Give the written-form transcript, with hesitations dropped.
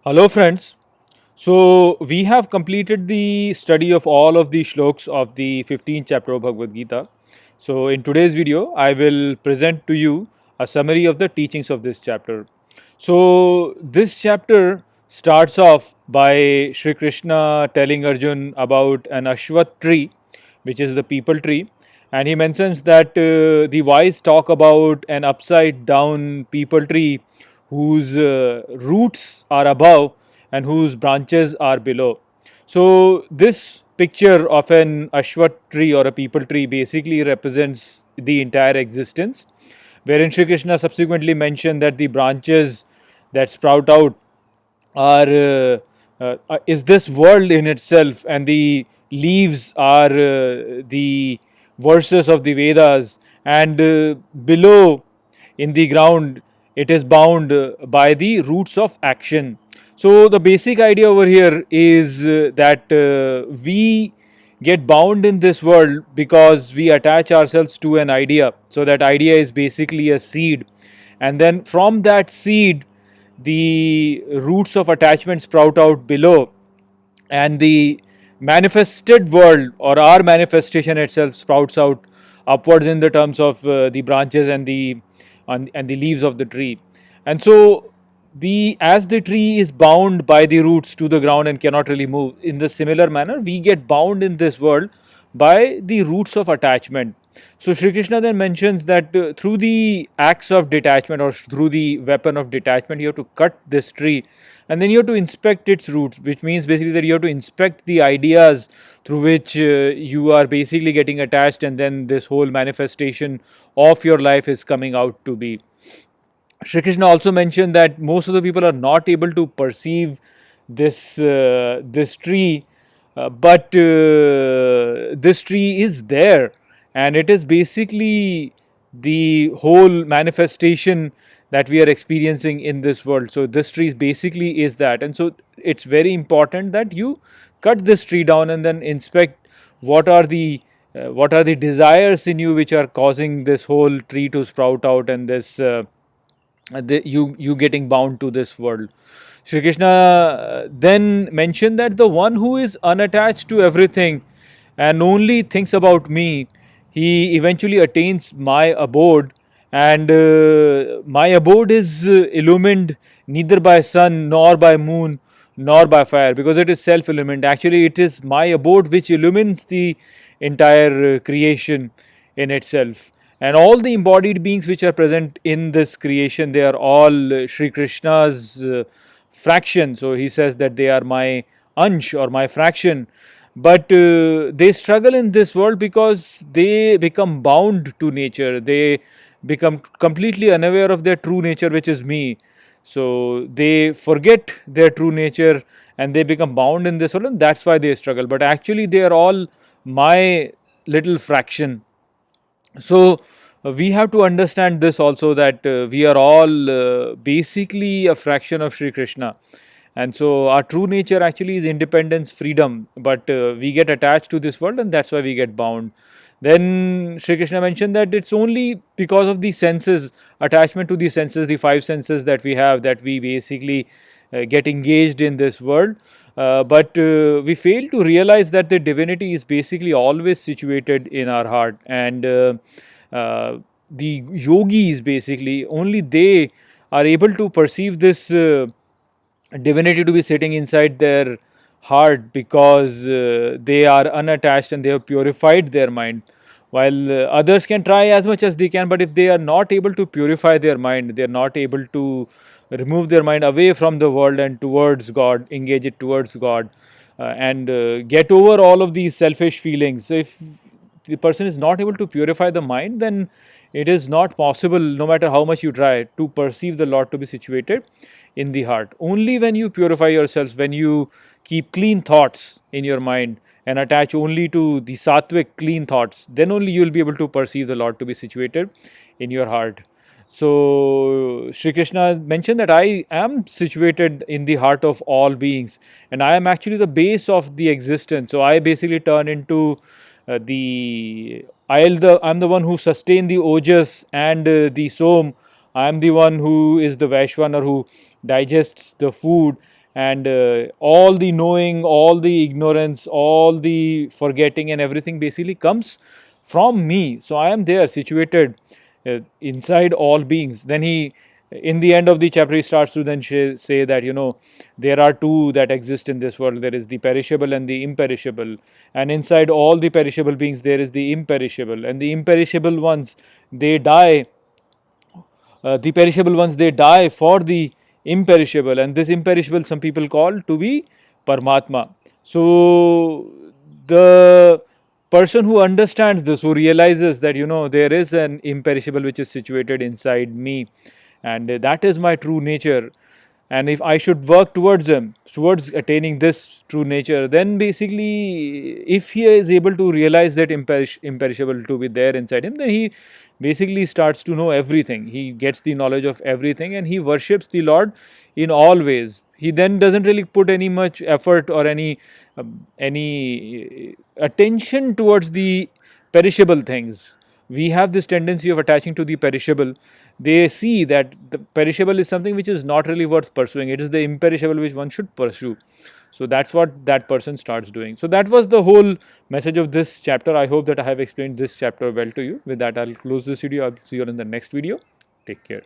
Hello, friends. So, we have completed the study of all of the shloks of the 15th chapter of Bhagavad Gita. So, in today's video, I will present to you a summary of the teachings of this chapter. So, this chapter starts off by Sri Krishna telling Arjun about an Ashwath tree, which is the people tree. And he mentions that the wise talk about an upside down people tree whose roots are above and whose branches are below. So, this picture of an Ashwath tree or a people tree basically represents the entire existence, wherein Sri Krishna subsequently mentioned that the branches that sprout out are is this world in itself, and the leaves are the verses of the Vedas, and below in the ground it is bound by the roots of action. So the basic idea over here is that we get bound in this world because we attach ourselves to an idea. So that idea is basically a seed, and then from that seed the roots of attachment sprout out below, and the manifested world or our manifestation itself sprouts out upwards in the terms of the branches and the leaves of the tree. And so the as the tree is bound by the roots to the ground and cannot really move, in the similar manner we get bound in this world by the roots of attachment. So Sri Krishna then mentions that through the acts of detachment or through the weapon of detachment, you have to cut this tree, and then you have to inspect its roots, which means basically that you have to inspect the ideas through which you are basically getting attached, and then this whole manifestation of your life is coming out to be. Shri Krishna also mentioned that most of the people are not able to perceive this tree, but this tree is there, and it is basically the whole manifestation that we are experiencing in this world. So this tree basically is that, and so it's very important that you cut this tree down and then inspect what are the desires in you which are causing this whole tree to sprout out, and this you getting bound to this world. Shri Krishna then mentioned that the one who is unattached to everything and only thinks about me, he eventually attains my abode, and my abode is illumined neither by sun nor by moon nor by fire, because it is self illumined. Actually, it is my abode which illumines the entire creation in itself. And all the embodied beings which are present in this creation, they are all Sri Krishna's fraction. So he says that they are my ansh or my fraction, but they struggle in this world because they become bound to nature. They become completely unaware of their true nature, which is me. So they forget their true nature and they become bound in this world, and that's why they struggle. But actually, they are all my little fraction. So we have to understand this also, that we are all basically a fraction of Sri Krishna, and so our true nature actually is independence, freedom, but we get attached to this world and that's why we get bound. Then Sri Krishna mentioned that it's only because of the senses, attachment to the senses, the five senses that we have, that we basically get engaged in this world. But we fail to realize that the divinity is basically always situated in our heart, and the yogis basically, only they are able to perceive this divinity to be sitting inside their heart, because they are unattached and they have purified their mind, while others can try as much as they can, but if they are not able to purify their mind, they are not able to remove their mind away from the world and towards God, engage it towards God, and get over all of these selfish feelings. So if the person is not able to purify the mind, then it is not possible, no matter how much you try, to perceive the Lord to be situated in the heart. Only when you purify yourselves, when you keep clean thoughts in your mind and attach only to the sattvic clean thoughts, then only you will be able to perceive the Lord to be situated in your heart. So Sri Krishna mentioned that I am situated in the heart of all beings, and I am actually the base of the existence. So I basically turn into I'm the one who sustain the ojas and the som. I am the one who is the Vaishvanar, who digests the food, and all the knowing, all the ignorance, all the forgetting and everything basically comes from me. So I am there situated inside all beings. Then he, in the end of the chapter, he starts to then say that, there are two that exist in this world. There is the perishable and the imperishable, and inside all the perishable beings there is the imperishable, and the imperishable ones, they die. The perishable ones, they die for the imperishable, and this imperishable some people call to be Paramatma. So the person who understands this, who realizes that there is an imperishable which is situated inside me, and that is my true nature, and if I should work towards them, towards attaining this true nature, then basically if he is able to realize that imperishable to be there inside him, then he basically starts to know everything. He gets the knowledge of everything, and he worships the Lord in all ways. He then doesn't really put any much effort or any attention towards the perishable things. We have this tendency of attaching to the perishable. They see that the perishable is something which is not really worth pursuing. It is the imperishable which one should pursue. So that's what that person starts doing. So that was the whole message of this chapter. I hope that I have explained this chapter well to you. With that, I'll close this video. I'll see you in the next video. Take care.